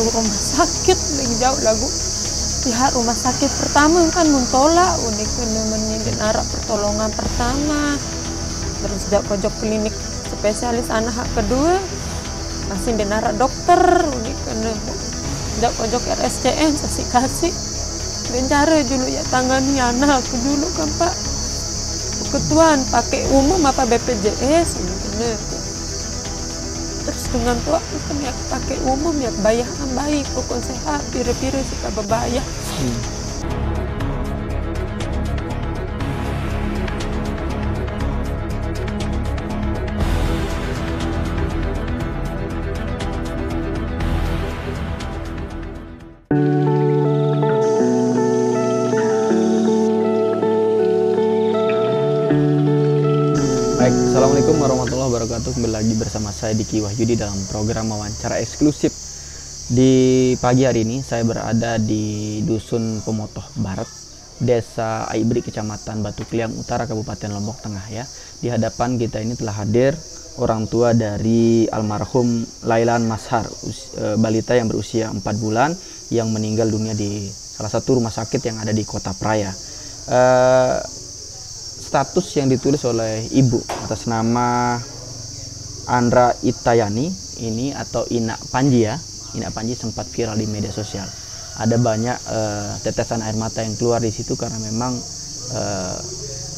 dulu rumah sakit lagi jauh lagu pihak rumah sakit pertama kan mentolak unik menyedin arah pertolongan pertama, terus sejak pojok klinik spesialis anak kedua masih denara dokter unik sejak pojok RSCM kasih bencana dulu ya tangani anak aku dulu kan Pak ketuaan pakai umum apa BPJS bener. Terus dengan tua kan ya pakai umum ya bayar baik pokok sehat pire-pire suka bebayar. Baik, Assalamualaikum warahmatullahi wabarakatuh. Kembali lagi bersama saya Diki Wahyudi dalam program wawancara eksklusif. Di pagi hari ini saya berada di Dusun Pemotoh Barat, Desa Aibri, Kecamatan Batu Kliang Utara, Kabupaten Lombok Tengah ya. Di hadapan kita ini telah hadir orang tua dari almarhum Lailan Mashar, balita yang berusia 4 bulan yang meninggal dunia di salah satu rumah sakit yang ada di Kota Praia. Status yang ditulis oleh ibu atas nama Andra Itayani ini atau Ina Panji ya. Ina Panji sempat viral di media sosial. Ada banyak tetesan air mata yang keluar di situ karena memang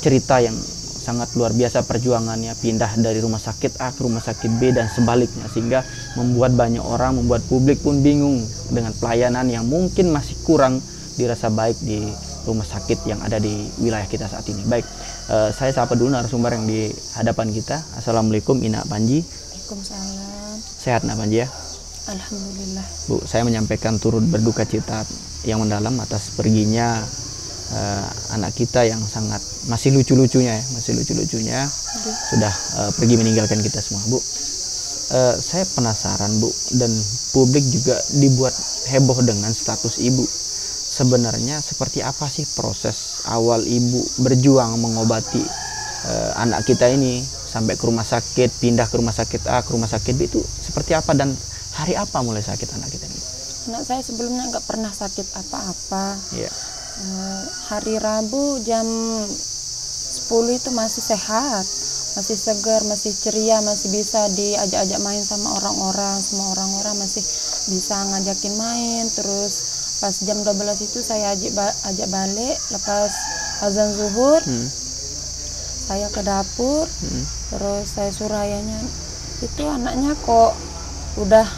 cerita yang sangat luar biasa perjuangannya pindah dari rumah sakit A ke rumah sakit B dan sebaliknya, sehingga membuat banyak orang, membuat publik pun bingung dengan pelayanan yang mungkin masih kurang dirasa baik di rumah sakit yang ada di wilayah kita saat ini. Baik, saya sapa dulu narasumber yang di hadapan kita. Assalamualaikum Ina Panji. Waalaikumsalam. Sehat Nak Panji ya? Alhamdulillah. Bu, saya menyampaikan turut berduka cita yang mendalam atas perginya anak kita yang sangat masih lucu-lucunya sudah pergi meninggalkan kita semua. Bu, saya penasaran Bu, dan publik juga dibuat heboh dengan status ibu. Sebenarnya seperti apa sih proses awal ibu berjuang mengobati anak kita ini sampai ke rumah sakit, pindah ke rumah sakit A ke rumah sakit B, itu seperti apa dan hari apa mulai sakit anak kita ini? Anak saya sebelumnya nggak pernah sakit apa-apa. Yeah. Hari Rabu jam 10 itu masih sehat, masih segar, masih ceria, masih bisa diajak-ajak main sama orang-orang, semua orang-orang masih bisa ngajakin main. Terus pas jam 12 itu saya ajak balik lepas azan zuhur. Saya ke dapur. Terus saya suruh ayahnya, itu anaknya kok udah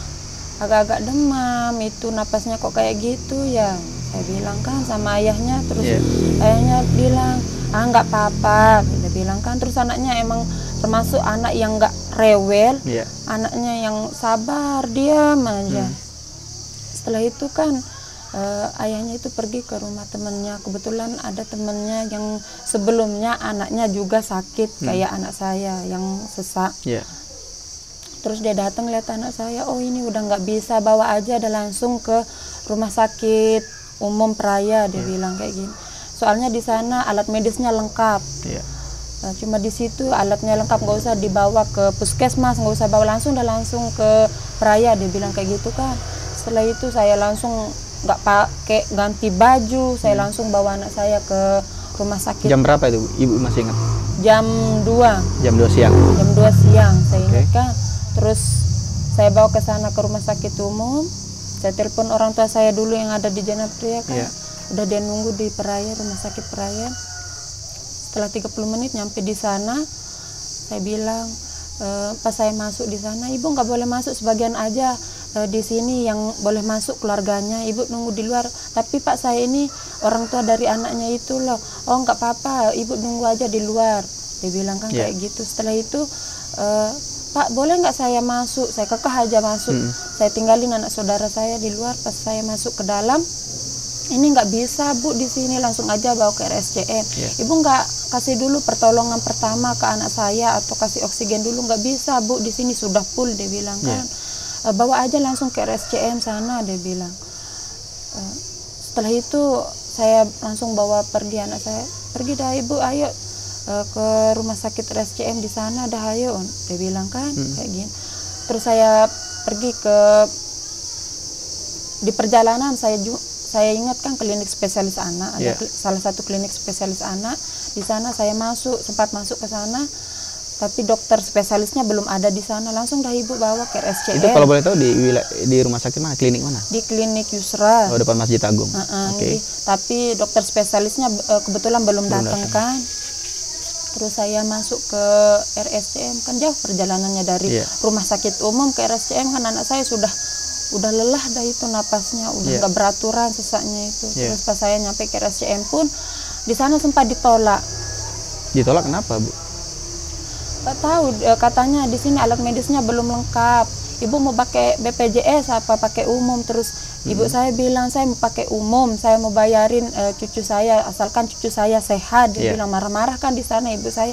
agak-agak demam, itu napasnya kok kayak gitu ya. Saya bilang kan sama ayahnya. Terus ayahnya bilang nggak apa-apa, dia bilang kan. Terus anaknya emang termasuk anak yang nggak rewel, anaknya yang sabar, diam aja. Setelah itu kan ayahnya itu pergi ke rumah temannya. Kebetulan ada temannya yang sebelumnya anaknya juga sakit kayak anak saya yang sesak. Terus dia datang lihat anak saya, oh ini udah nggak bisa, bawa aja, ada langsung ke rumah sakit umum Praia, dia bilang kayak gini. Soalnya di sana alat medisnya lengkap. Nah, cuma di situ alatnya lengkap, nggak usah dibawa ke puskesmas, nggak usah bawa langsung, udah langsung ke Praia, dia bilang kayak gitu kan. Setelah itu saya langsung nggak pakai ganti baju, saya langsung bawa anak saya ke rumah sakit. Jam berapa itu ibu masih ingat? Jam 2. Jam 2 siang. Jam 2 siang saya ingat kan. Terus saya bawa ke sana ke rumah sakit umum. Saya telepon orang tua saya dulu yang ada di Janapria kan. Udah dia nunggu di Praia, rumah sakit Praia. Setelah 30 menit nyampe di sana, saya bilang pas saya masuk di sana, ibu nggak boleh masuk, sebagian aja di sini yang boleh masuk keluarganya, ibu nunggu di luar. Tapi Pak, saya ini orang tua dari anaknya itu loh. Oh nggak apa-apa, ibu nunggu aja di luar, dia bilang kan kayak gitu. Setelah itu Pak, boleh nggak saya masuk? Saya kekeh aja masuk. Saya tinggalin anak saudara saya di luar. Pas saya masuk ke dalam, ini nggak bisa Bu di sini, langsung aja bawa ke RSCM. Ibu nggak kasih dulu pertolongan pertama ke anak saya atau kasih oksigen dulu? Nggak bisa Bu, di sini sudah full, dia bilang kan. Bawa aja langsung ke RSCM sana, dia bilang. Setelah itu saya langsung bawa pergi anak saya. Pergi dah Ibu, ayo ke rumah sakit RSCM di sana, dah ayo, dia bilang kan kayak gini. Terus saya pergi ke di perjalanan saya ingat kan klinik spesialis anak, ada salah satu klinik spesialis anak. Di sana saya sempat masuk ke sana, tapi dokter spesialisnya belum ada di sana. Langsung dah ibu bawa ke RSCM. Itu kalau boleh tahu di rumah sakit mana? Klinik mana? Di klinik Yusra. Oh, depan Masjid Agung. Tapi dokter spesialisnya kebetulan belum datang kan. Terus saya masuk ke RSCM, kan jauh perjalanannya dari rumah sakit umum ke RSCM, kan anak saya udah lelah dah itu napasnya, udah nggak beraturan sesaknya itu. Terus pas saya nyampe ke RSCM pun di sana sempat ditolak. Ditolak kenapa, Bu? Nggak tahu, katanya di sini alat medisnya belum lengkap. Ibu mau pakai BPJS apa pakai umum? Terus ibu saya bilang saya mau pakai umum, saya mau bayarin cucu saya asalkan cucu saya sehat. Dia bilang, marah-marah kan di sana ibu saya.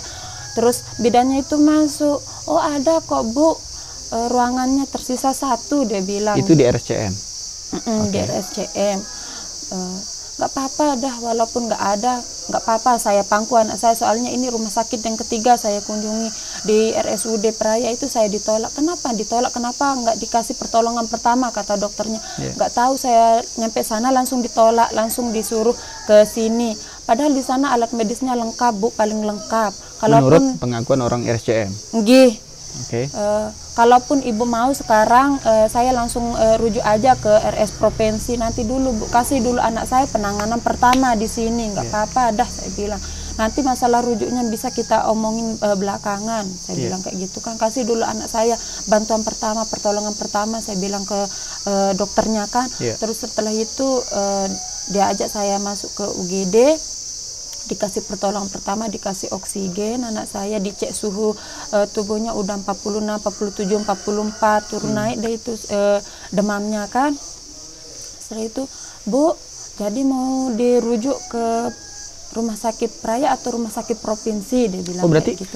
Terus bidannya itu masuk, oh ada kok Bu, ruangannya tersisa 1, dia bilang. Itu di RSCM? Di RSCM. Nggak apa-apa dah, walaupun nggak ada, nggak apa-apa, saya pangku anak saya, soalnya ini rumah sakit yang ketiga saya kunjungi. Di RSUD Praia itu saya ditolak. Kenapa ditolak? Kenapa nggak dikasih pertolongan pertama, kata dokternya. Nggak tahu, saya nyampe sana langsung ditolak, langsung disuruh ke sini. Padahal di sana alat medisnya lengkap Bu, paling lengkap. Menurut pengakuan orang RSCM? Nggih. Kalaupun ibu mau sekarang, saya langsung rujuk aja ke RS provinsi, nanti dulu Bu, kasih dulu anak saya penanganan pertama di sini, nggak apa-apa dah, saya bilang. Nanti masalah rujuknya bisa kita omongin belakangan, saya bilang kayak gitu kan. Kasih dulu anak saya bantuan pertama, pertolongan pertama, saya bilang ke dokternya kan. Terus setelah itu dia ajak saya masuk ke UGD. Dikasih pertolongan pertama, dikasih oksigen, anak saya dicek suhu tubuhnya udah 46, 47, 44, turun naik deh itu demamnya kan. Setelah itu, Bu, jadi mau dirujuk ke rumah sakit Praia atau rumah sakit provinsi, dia bilang. Oh, berarti gitu.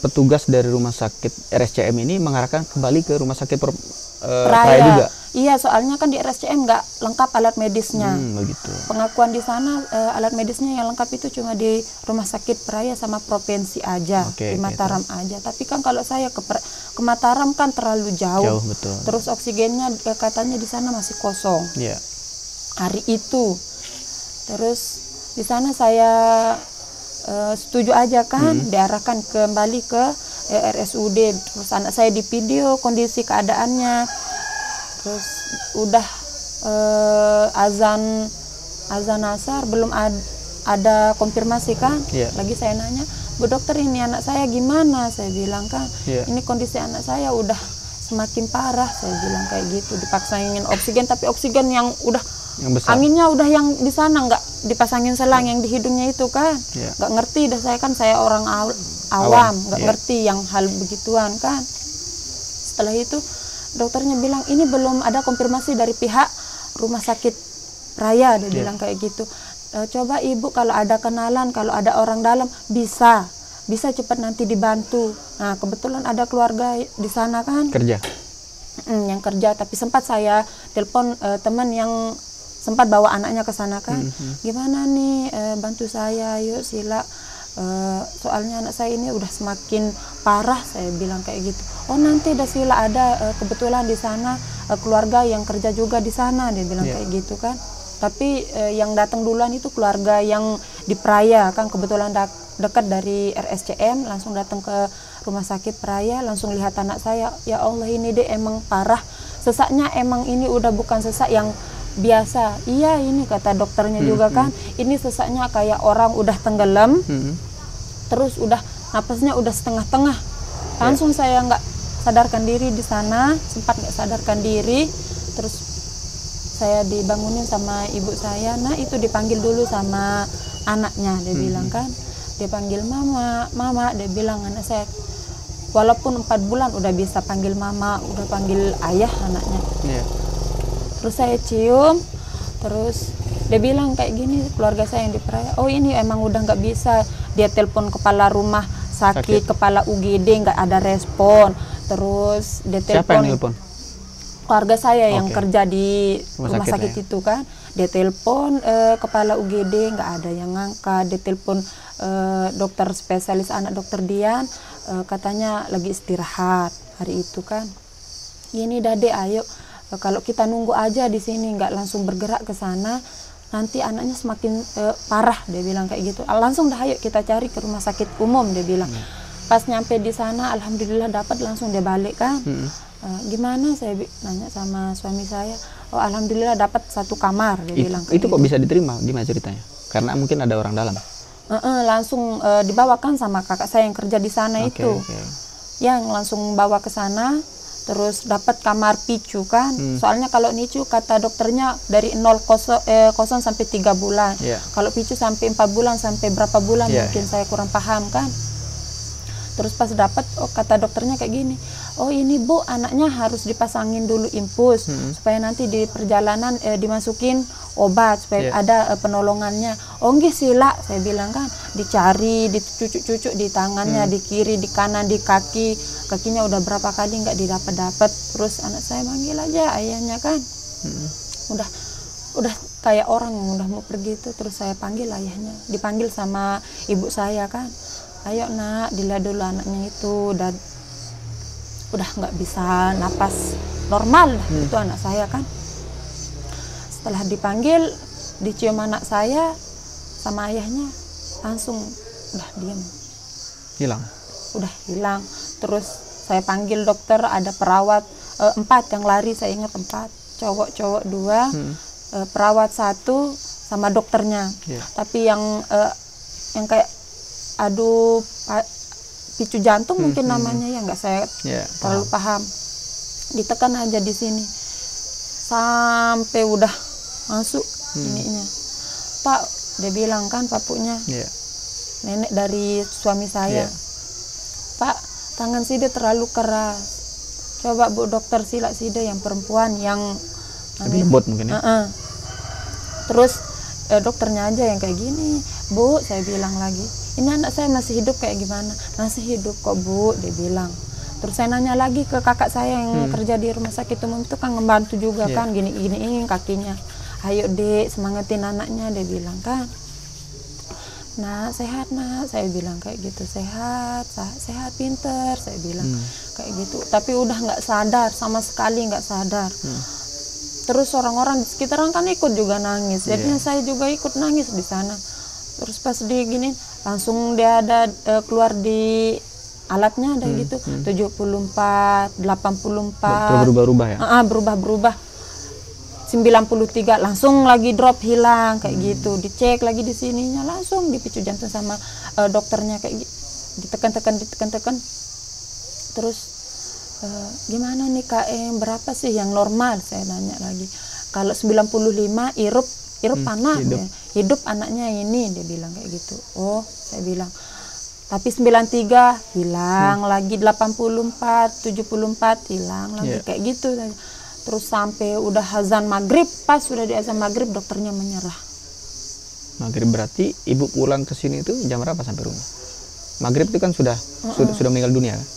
Petugas dari rumah sakit RSCM ini mengarahkan kembali ke rumah sakit Praia juga? Iya, soalnya kan di RSCM nggak lengkap alat medisnya. Begitu. Pengakuan di sana alat medisnya yang lengkap itu cuma di rumah sakit Praia sama provinsi aja, di Mataram aja. Tapi kan kalau saya ke Mataram kan terlalu jauh. Betul. Terus oksigennya katanya di sana masih kosong. Hari itu. Terus di sana saya setuju aja kan, diarahkan kembali ke RSUD. Terus anak saya di video kondisi keadaannya. Terus udah azan asar belum ada konfirmasi kan. Lagi saya nanya, Bu dokter, ini anak saya gimana? Saya bilang kan, ini kondisi anak saya udah semakin parah, saya bilang kayak gitu. Dipaksain oksigen, tapi oksigen yang udah anginnya udah yang di sana, nggak dipasangin selang yang di hidungnya itu kan. Nggak ngerti dah, saya orang awam, nggak ngerti yang hal begituan kan. Setelah itu dokternya bilang, ini belum ada konfirmasi dari pihak rumah sakit Praia, dia bilang kayak gitu. Coba ibu kalau ada kenalan, kalau ada orang dalam, bisa cepat nanti dibantu. Nah kebetulan ada keluarga di sana kan. Kerja? Yang kerja, tapi sempat saya telepon teman yang sempat bawa anaknya ke sana kan. Gimana nih, bantu saya, yuk sila. Soalnya anak saya ini udah semakin parah, saya bilang kayak gitu. Oh nanti dah sila, ada kebetulan di sana keluarga yang kerja juga di sana, dia bilang kayak gitu kan. Tapi yang datang duluan itu keluarga yang di Praia kan, kebetulan dekat dari RSCM, langsung datang ke rumah sakit Praia, langsung lihat anak saya. Ya Allah, ini deh emang parah, sesaknya emang ini udah bukan sesak yang biasa. Iya, ini kata dokternya juga kan, ini sesaknya kayak orang udah tenggelam, terus udah napasnya udah setengah-tengah. Langsung saya nggak sadarkan diri di sana, sempat nggak sadarkan diri. Terus saya dibangunin sama ibu saya. Nah itu dipanggil dulu sama anaknya, dia bilang kan, dia panggil mama, dia bilang anak saya walaupun 4 bulan udah bisa panggil mama, udah panggil ayah anaknya. Terus saya cium, terus dia bilang kayak gini, keluarga saya yang di Praia, oh ini emang udah nggak bisa. Dia telepon kepala rumah sakit, kepala UGD, nggak ada respon. Terus dia telepon. Siapa yang telepon? Keluarga saya yang kerja di rumah sakit itu kan. Dia telepon kepala UGD, nggak ada yang ngangkat. Dia telepon dokter spesialis anak, dokter Dian, katanya lagi istirahat hari itu kan. Ini Dade, ayo kalau kita nunggu aja di sini nggak langsung bergerak ke sana, nanti anaknya semakin parah, dia bilang kayak gitu. Langsung dah ayo kita cari ke rumah sakit umum, dia bilang. Pas nyampe di sana alhamdulillah dapat, langsung dia balik kan. Gimana, saya nanya sama suami saya. Oh alhamdulillah dapat 1 kamar, dia bilang kayak itu gitu. kok bisa diterima, gimana ceritanya? Karena mungkin ada orang dalam. Langsung dibawakan sama kakak saya yang kerja di sana itu. Yang langsung bawa ke sana, terus dapat kamar picu kan. Soalnya kalau nicu kata dokternya dari 0 sampai 3 bulan. Kalau picu sampai 4 bulan sampai berapa bulan mungkin saya kurang paham kan. Terus pas dapat, oh kata dokternya kayak gini, oh ini Bu anaknya harus dipasangin dulu infus supaya nanti di perjalanan dimasukin obat supaya ada penolongannya. Oh nggih sila, saya bilang kan, dicari, dicucuk-cucuk di tangannya, di kiri, di kanan, di kaki, kakinya udah berapa kali nggak didapat-dapat. Terus anak saya manggil aja ayahnya kan, udah kayak orang yang udah mau pergi itu. Terus saya panggil ayahnya, dipanggil sama ibu saya kan. Ayo nak, dilihat dulu anaknya itu udah nggak bisa napas normal itu anak saya kan. Setelah dipanggil, dicium anak saya sama ayahnya, langsung udah diam, udah hilang. Terus saya panggil dokter, ada perawat 4 yang lari, saya ingat 4, cowok 2, perawat 1 sama dokternya. Tapi yang kayak picu jantung mungkin namanya ya, nggak saya terlalu paham. Ditekan aja di sini sampai udah masuk ininya. Pak, dia bilang kan papunya, nenek dari suami saya, Pak tangan Side terlalu keras, coba Bu dokter Sila Side yang perempuan yang lebih lembut mungkin ya. Terus dokternya aja yang kayak gini. Bu, saya bilang lagi, ini anak saya masih hidup kayak gimana? Masih hidup kok Bu, dia bilang. Terus saya nanya lagi ke kakak saya yang kerja di rumah sakit umum itu kan, ngebantu juga kan, gini-giniin kakinya. Ayo Dek, semangatin anaknya, dia bilang kan. Nak, sehat nak, saya bilang kayak gitu. Sehat pinter, saya bilang kayak gitu. Tapi udah nggak sadar, sama sekali nggak sadar. Terus orang-orang di sekitaran kan ikut juga nangis. Jadinya saya juga ikut nangis di sana. Terus pas digini langsung dia ada keluar di alatnya ada gitu 74, 84. Berubah-ubah ya? Berubah-berubah. 93 langsung lagi drop hilang kayak gitu. Dicek lagi di sininya langsung dipicu jantung sama dokternya kayak gitu. Ditekan. Terus gimana nih KM, berapa sih yang normal, saya nanya lagi. Kalau 95 irup panas hidup anaknya ini, dia bilang kayak gitu. Oh, saya bilang. Tapi 93 hilang lagi, 84, 74 hilang lagi kayak gitu. Terus sampai udah azan maghrib, pas sudah di azan maghrib dokternya menyerah. Maghrib berarti ibu pulang ke sini itu jam berapa sampai rumah? Maghrib itu kan sudah meninggal dunia kan?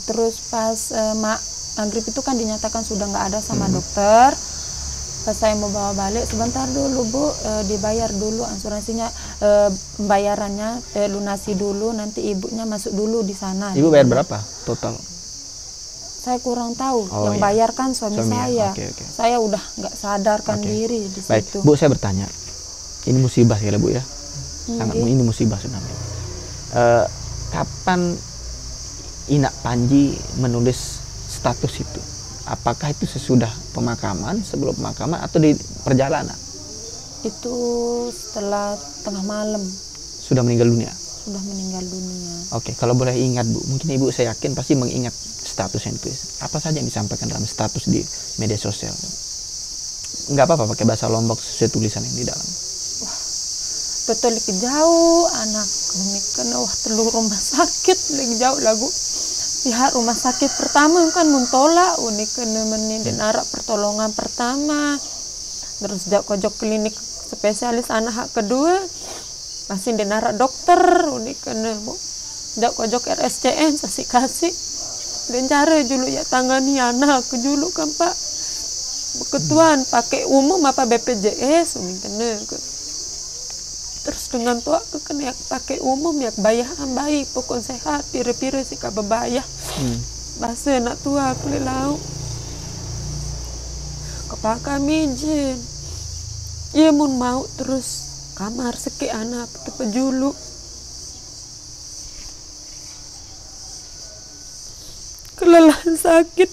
Terus pas maghrib itu kan dinyatakan sudah nggak ada sama dokter. Pas saya mau bawa balik, sebentar dulu Bu, dibayar dulu asuransinya, bayarannya lunasi dulu, nanti ibunya masuk dulu di sana. Ibu bayar berapa total? Saya kurang tahu, yang bayar kan suami saya. Saya udah nggak sadarkan diri di situ. Bu, saya bertanya, ini musibah sekali Bu ya, sangat ini musibah sebenarnya. Kapan Inak Panji menulis status itu? Apakah itu sesudah pemakaman, sebelum pemakaman, atau di perjalanan? Itu setelah tengah malam. Sudah meninggal dunia? Sudah meninggal dunia. Oke, kalau boleh ingat Bu, mungkin Ibu saya yakin pasti mengingat statusnya itu. Apa saja yang disampaikan dalam status di media sosial? Nggak apa-apa pakai bahasa Lombok sesuai tulisan yang di dalam. Wah, betul lagi jauh anak. Ini kena telur rumah sakit lagi jauh lagu. Pihak rumah sakit pertama kan mentolak, ini kena menindak pertolongan pertama. Terus kojok klinik spesialis anak kedua, masih dinarak dokter, ini kena kojok RSCM kasih. Dan cara julu ya tangani anak julu kan Pak. Ketuan pakai umum apa BPJS, ini kena. Terus dengan tua kena pakai umum ya bayahan baik, pokok sehat, pire-pire sih bebayah. Bahasa nak tua kelilau. Kepak kami izin. Ia mun mau terus kamar seki anak ke pejulu. Kelelahan sakit.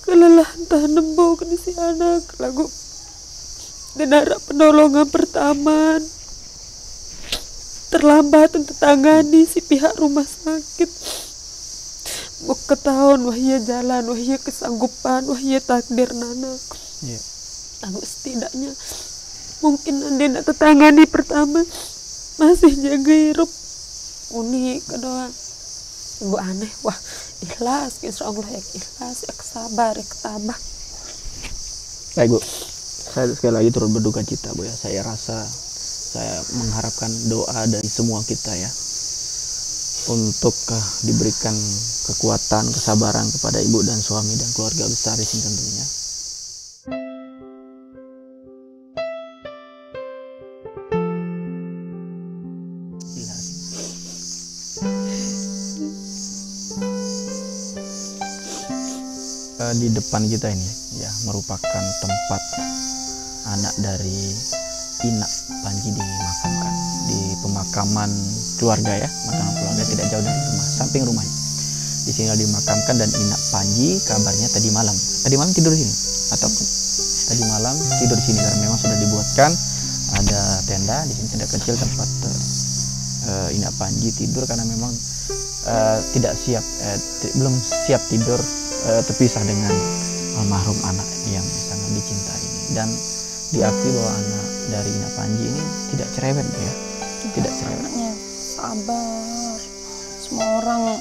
Kelelahan tahan nembok di si anak lagu denara penolongan pertama terlambat untuk tangani si pihak rumah sakit. Mau ketahuan wahia jalan, wahia kesanggupan, wahia takdir nana. Yeah. Lagu setidaknya mungkin anda nak tetangani pertama masih jaga hirup unik kedua. Ibu aneh, wah ikhlas, insya Allah ya ikhlas, ya sabar, ya ketabah. Baik Bu, saya sekali lagi turut berduka cita Bu ya. Saya rasa saya mengharapkan doa dari semua kita ya untuk diberikan kekuatan, kesabaran kepada ibu dan suami dan keluarga besar di sini tentunya. Di depan kita ini ya merupakan tempat anak dari Inak Panji dimakamkan di pemakaman keluarga ya, pemakaman keluarga tidak jauh dari rumah, samping rumahnya. Di sini dimakamkan dan Inak Panji kabarnya tadi malam tidur di sini atau tadi malam tidur di sini karena memang sudah dibuatkan ada tenda di sini, tenda kecil tempat Inak Panji tidur karena memang belum siap tidur terpisah dengan almarhum anak yang sangat dicintai ini. Dan diakui bahwa anak dari Inak Panji ini tidak cerewet ya, tidak cerewet. Anaknya sabar, semua orang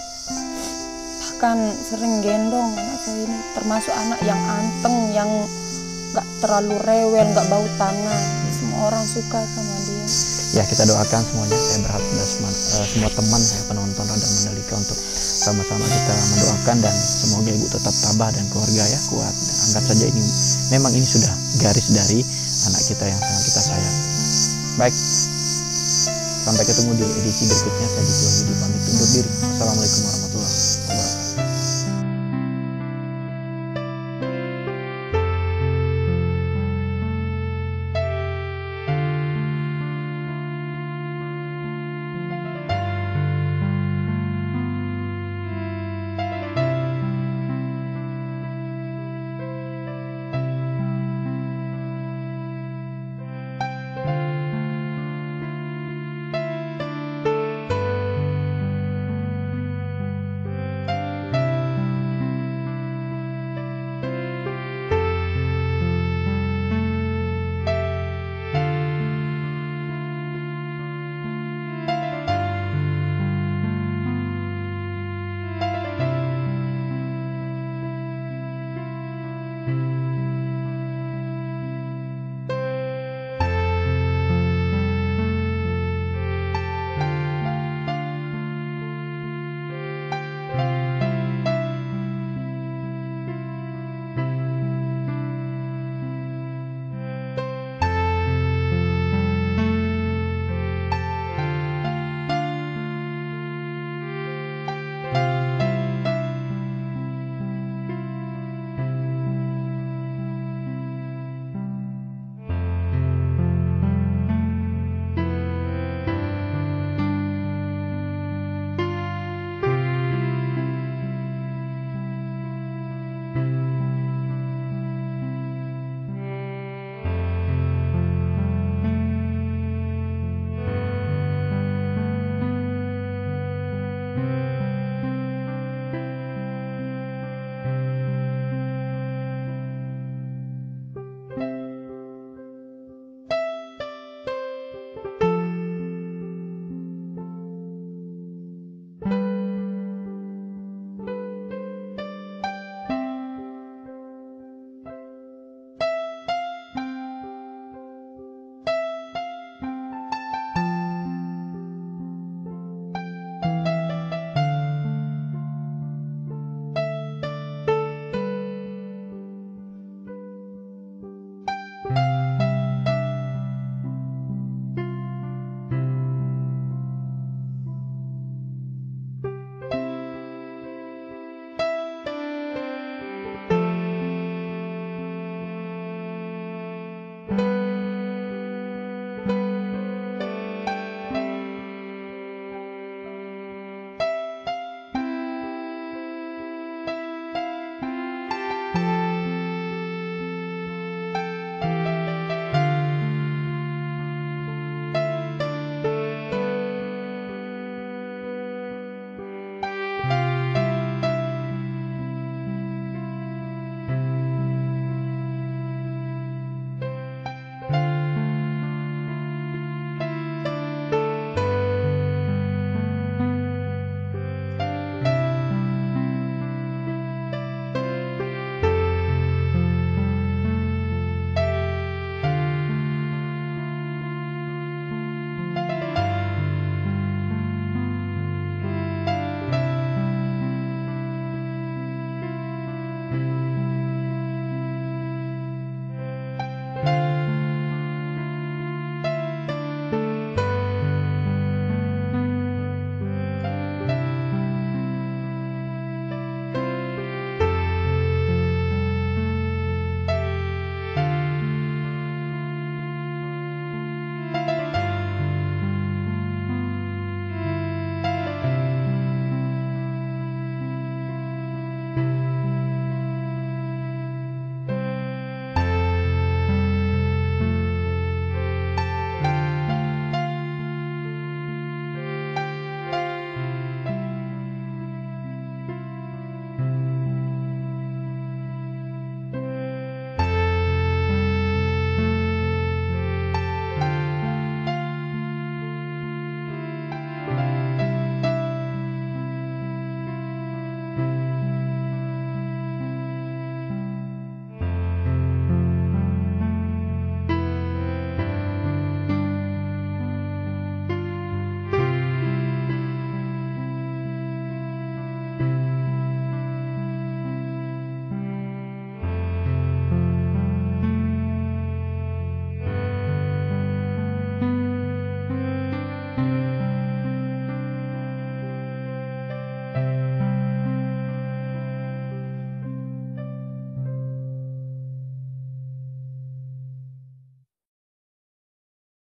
bahkan sering gendong anak saya ini, termasuk anak yang anteng, yang gak terlalu rewel, gak bau tangan. Semua orang suka sama dia. Ya kita doakan semuanya. Saya berharap semua teman saya penonton Radar Mandalika untuk sama-sama kita mendoakan dan semoga ibu tetap tabah dan keluarga ya kuat. Anggap saja ini memang ini sudah garis dari anak kita yang sangat kita sayang. Baik, sampai ketemu di edisi berikutnya. Saya Diki Wahyudi pamit undur diri. Wassalamualaikum warahmatullahi wabarakatuh.